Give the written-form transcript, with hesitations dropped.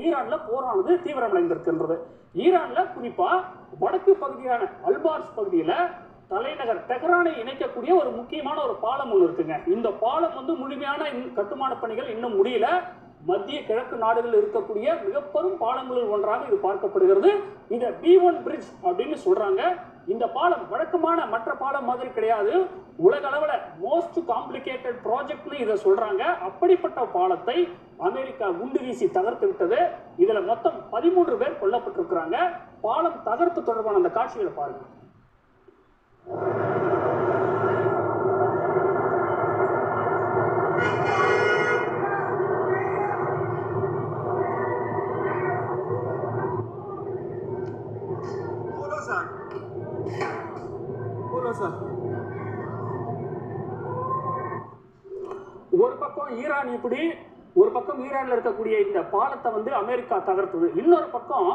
ஈரான்ல போரானது தீவிரமடைந்திருக்கின்றது. ஈரான்ல குறிப்பா வடக்கு பகுதியான அல்பார்ஸ் பகுதியில தலைநகர் டெஹரானை இணைக்கக்கூடிய ஒரு முக்கியமான ஒரு பாலம் ஒன்று இருக்குங்க. இந்த பாலம் முழுமையான கட்டுமான பணிகள் இன்னும் முடியல. மத்திய கிழக்கு நாடுகளில் இருக்கக்கூடிய மிகப்பெரும் பாலங்களில் ஒன்றாக இது பார்க்கப்படுகிறது. இதை B1 பிரிட்ஜ் அப்படின்னு சொல்றாங்க. இந்த பாலம் வழக்கமான மற்ற பாலம் மாதிரி கிடையாது. உலக அளவில் மோஸ்ட் காம்ப்ளிகேட்டட் ப்ராஜெக்ட்னு இதை சொல்றாங்க. அப்படிப்பட்ட பாலத்தை அமெரிக்கா குண்டு வீசி தகர்த்து விட்டது. இதுல மொத்தம் 13 பேர் கொல்லப்பட்டிருக்கிறாங்க. பாலம் தகர்த்து தொடர்பான அந்த காட்சிகளை பாருங்க. ஒரு பக்கம் ஈரான் இப்படி, ஒரு பக்கம் ஈரான்ல இருக்கக்கூடிய இந்த பாலத்தை அமெரிக்கா தகர்த்தது, இன்னொரு பக்கம்